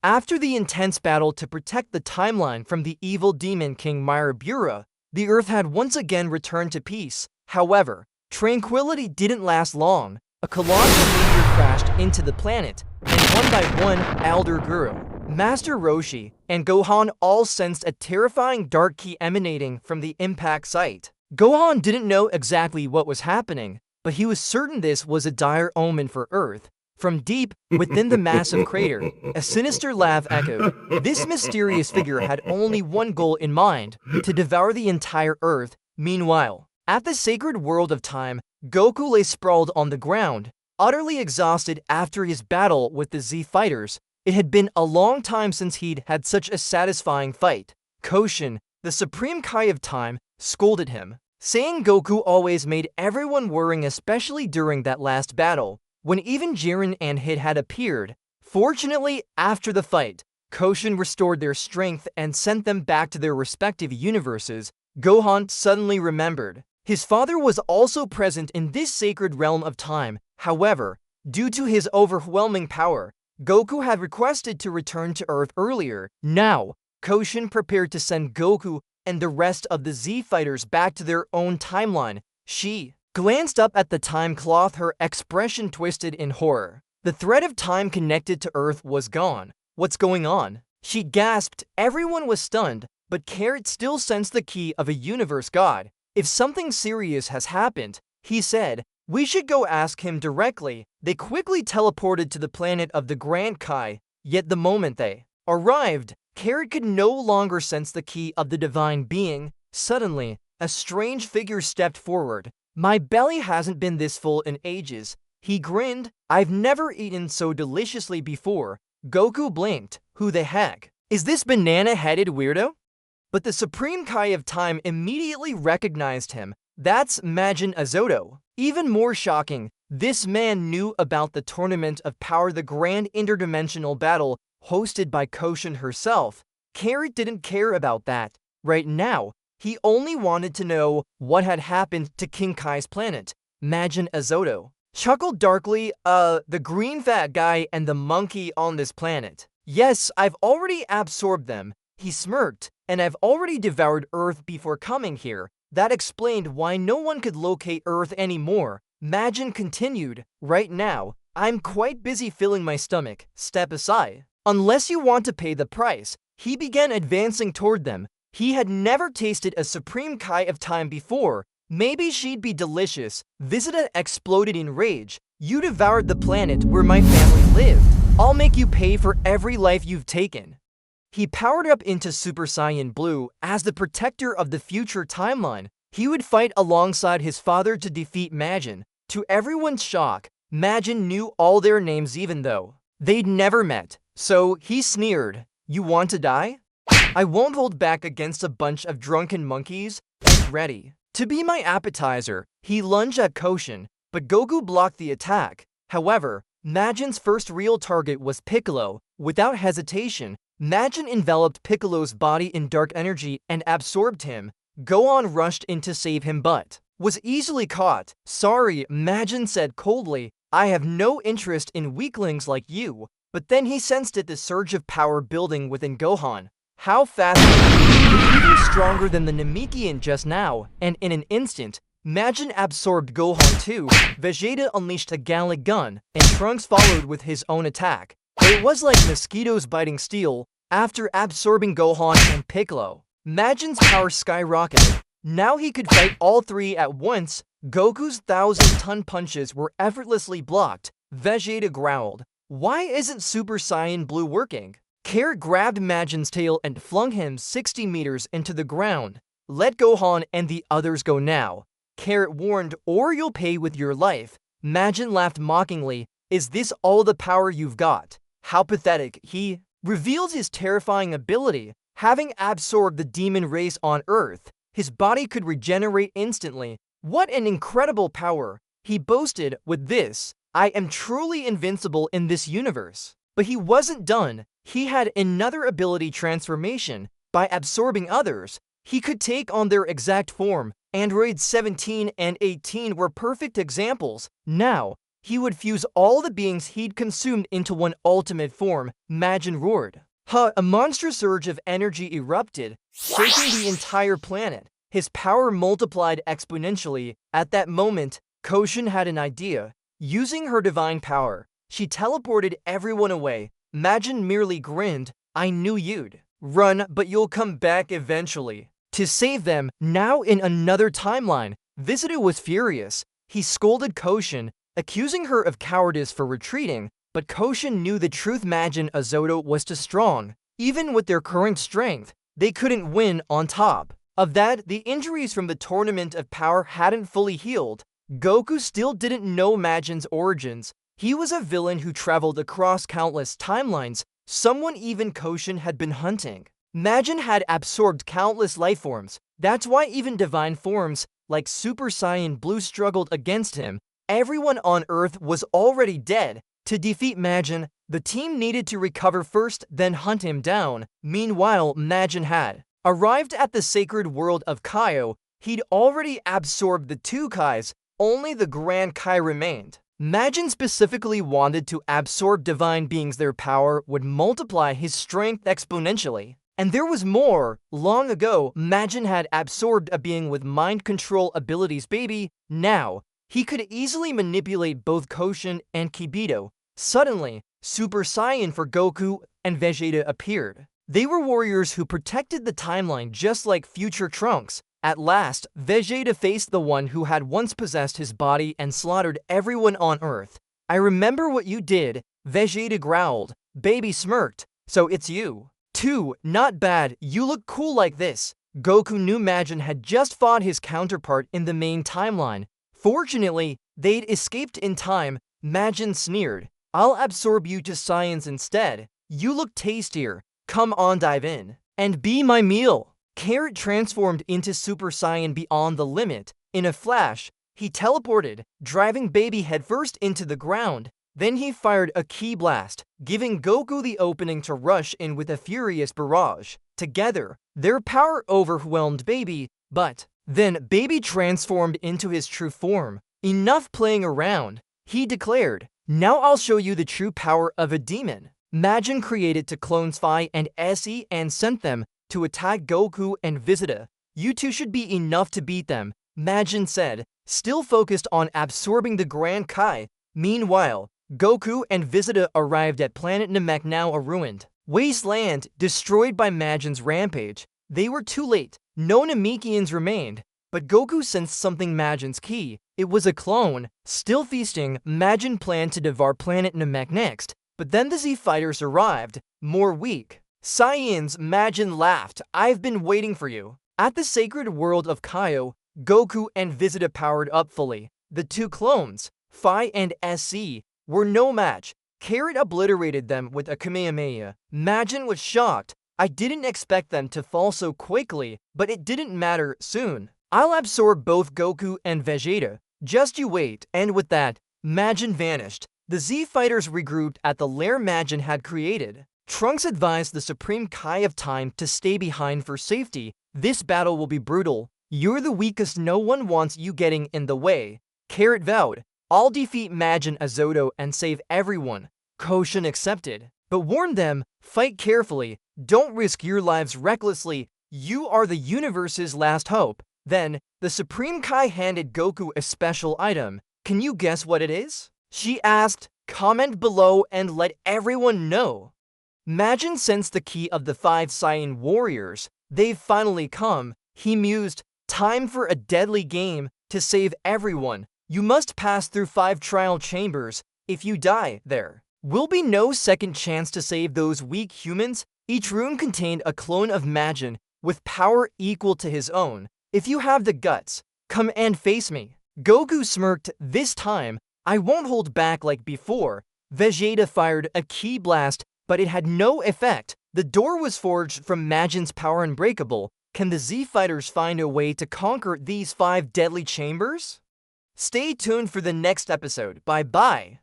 After the intense battle to protect the timeline from the evil demon King Myrbura, the Earth had once again returned to peace. However, tranquility didn't last long. A colossal meteor crashed into the planet, and one by one, Elder Guru, Master Roshi, and Gohan all sensed a terrifying dark ki emanating from the impact site. Gohan didn't know exactly what was happening, but he was certain this was a dire omen for Earth. From deep within the massive crater, a sinister laugh echoed. This mysterious figure had only one goal in mind, to devour the entire Earth. Meanwhile, at the sacred world of time, Goku lay sprawled on the ground, utterly exhausted after his battle with the Z fighters. It had been a long time since he'd had such a satisfying fight. Koshin, the supreme Kai of time, scolded him, saying Goku always made everyone worrying, especially during that last battle, when even Jiren and Hit had appeared. Fortunately, after the fight, Koshin restored their strength and sent them back to their respective universes. Gohan suddenly remembered. His father was also present in this sacred realm of time. However, due to his overwhelming power, Goku had requested to return to Earth earlier. Now, Koshin prepared to send Goku and the rest of the Z fighters back to their own timeline. She glanced up at the time cloth, her expression twisted in horror. The thread of time connected to Earth was gone. What's going on? She gasped. Everyone was stunned, but Carrot still sensed the key of a universe god. If something serious has happened, he said, we should go ask him directly. They quickly teleported to the planet of the Grand Kai, yet the moment they arrived, Carrot could no longer sense the key of the divine being. Suddenly, a strange figure stepped forward. My belly hasn't been this full in ages. He grinned. I've never eaten so deliciously before. Goku blinked. Who the heck is this banana-headed weirdo? But the Supreme Kai of Time immediately recognized him. That's Majin Zotto. Even more shocking, this man knew about the Tournament of Power, the grand interdimensional battle hosted by Koshin herself. Carrot didn't care about that. Right now, he only wanted to know what had happened to King Kai's planet. Majin Zotto chuckled darkly. The green fat guy and the monkey on this planet. Yes, I've already absorbed them. He smirked. And I've already devoured Earth before coming here. That explained why no one could locate Earth anymore. Majin continued, right now, I'm quite busy filling my stomach. Step aside. Unless you want to pay the price. He began advancing toward them. He had never tasted a Supreme Kai of Time before. Maybe she'd be delicious. Vegeta exploded in rage. You devoured the planet where my family lived. I'll make you pay for every life you've taken. He powered up into Super Saiyan Blue. As the protector of the future timeline, he would fight alongside his father to defeat Majin. To everyone's shock, Majin knew all their names even though they'd never met. So he sneered, you want to die? I won't hold back against a bunch of drunken monkeys. Get ready to be my appetizer. He lunged at Koshin, but Goku blocked the attack. However, Majin's first real target was Piccolo. Without hesitation, Majin enveloped Piccolo's body in dark energy and absorbed him. Gohan rushed in to save him but was easily caught. Sorry, Majin said coldly, I have no interest in weaklings like you. But then he sensed it, the surge of power building within Gohan. How fast was even stronger than the Namekian just now, and in an instant, Majin absorbed Gohan too. Vegeta unleashed a Gallic gun, and Trunks followed with his own attack. It was like mosquitoes biting steel. After absorbing Gohan and Piccolo, Majin's power skyrocketed. Now he could fight all three at once. Goku's 1,000-ton punches were effortlessly blocked. Vegeta growled, why isn't Super Saiyan Blue working? Carrot grabbed Majin's tail and flung him 60 meters into the ground. Let Gohan and the others go now. Carrot warned, or you'll pay with your life. Majin laughed mockingly. Is this all the power you've got? How pathetic. He revealed his terrifying ability. Having absorbed the demon race on Earth, his body could regenerate instantly. What an incredible power. He boasted, with this, I am truly invincible in this universe. But he wasn't done. He had another ability, transformation. By absorbing others, he could take on their exact form. Androids 17 and 18 were perfect examples. Now, he would fuse all the beings he'd consumed into one ultimate form. Majin roared. A monstrous surge of energy erupted, shaking the entire planet. His power multiplied exponentially. At that moment, Koshin had an idea. Using her divine power, she teleported everyone away. Majin merely grinned. I knew you'd run, but you'll come back eventually. To save them, now in another timeline, Vegeta was furious. He scolded Koshin, accusing her of cowardice for retreating, but Koshin knew the truth. Majin Zotto was too strong. Even with their current strength, they couldn't win. On top of that, the injuries from the Tournament of Power hadn't fully healed. Goku still didn't know Majin's origins. He was a villain who traveled across countless timelines, someone even Koshin had been hunting. Majin had absorbed countless lifeforms. That's why even divine forms like Super Saiyan Blue struggled against him. Everyone on Earth was already dead. To defeat Majin, the team needed to recover first, then hunt him down. Meanwhile, Majin had arrived at the sacred world of Kaio. He'd already absorbed the two Kais, only the Grand Kai remained. Majin specifically wanted to absorb divine beings. Their power would multiply his strength exponentially. And there was more. Long ago, Majin had absorbed a being with mind control abilities. Baby, now, he could easily manipulate both Koshin and Kibito. Suddenly, Super Saiyan for Goku and Vegeta appeared. They were warriors who protected the timeline just like future Trunks. At last, Vegeta faced the one who had once possessed his body and slaughtered everyone on Earth. I remember what you did, Vegeta growled. Baby smirked. So it's you. Too, not bad, you look cool like this. Goku knew Majin had just fought his counterpart in the main timeline. Fortunately, they'd escaped in time. Majin sneered. I'll absorb you to Saiyans instead. You look tastier. Come on, dive in and be my meal. Carrot transformed into Super Saiyan beyond the limit. In a flash, he teleported, driving Baby headfirst into the ground. Then he fired a ki blast, giving Goku the opening to rush in with a furious barrage. Together, their power overwhelmed Baby, but then Baby transformed into his true form. Enough playing around, he declared. Now I'll show you the true power of a demon. Majin created two clones Phi and Se and sent them to attack Goku and Vegeta. You two should be enough to beat them, Majin said, still focused on absorbing the Grand Kai. Meanwhile, Goku and Vegeta arrived at planet Namek, now a ruined wasteland, destroyed by Majin's rampage. They were too late. No Namekians remained, but Goku sensed something. Majin's ki. It was a clone. Still feasting, Majin planned to devour planet Namek next, but then the Z fighters arrived, more weak. Saiyans, Majin laughed. I've been waiting for you. At the sacred world of Kaio, Goku and Vegeta powered up fully. The two clones, Phi and Se, were no match. Carrot obliterated them with a Kamehameha. Majin was shocked. I didn't expect them to fall so quickly, but it didn't matter. Soon, I'll absorb both Goku and Vegeta. Just you wait. And with that, Majin vanished. The Z fighters regrouped at the lair Majin had created. Trunks advised the Supreme Kai of Time to stay behind for safety. This battle will be brutal. You're the weakest. No one wants you getting in the way. Carrot vowed. I'll defeat Majin Zotto and save everyone. Koshin accepted, but warned them, fight carefully. Don't risk your lives recklessly. You are the universe's last hope. Then, the Supreme Kai handed Goku a special item. Can you guess what it is? She asked. Comment below and let everyone know. Majin sensed the key of the 5 Saiyan warriors. They've finally come. He mused. Time for a deadly game to save everyone. You must pass through 5 trial chambers. If you die, there will be no second chance to save those weak humans. Each room contained a clone of Majin with power equal to his own. If you have the guts, come and face me. Goku smirked. This time, I won't hold back like before. Vegeta fired a ki blast, but it had no effect. The door was forged from Majin's power unbreakable. Can the Z fighters find a way to conquer these 5 deadly chambers? Stay tuned for the next episode. Bye-bye.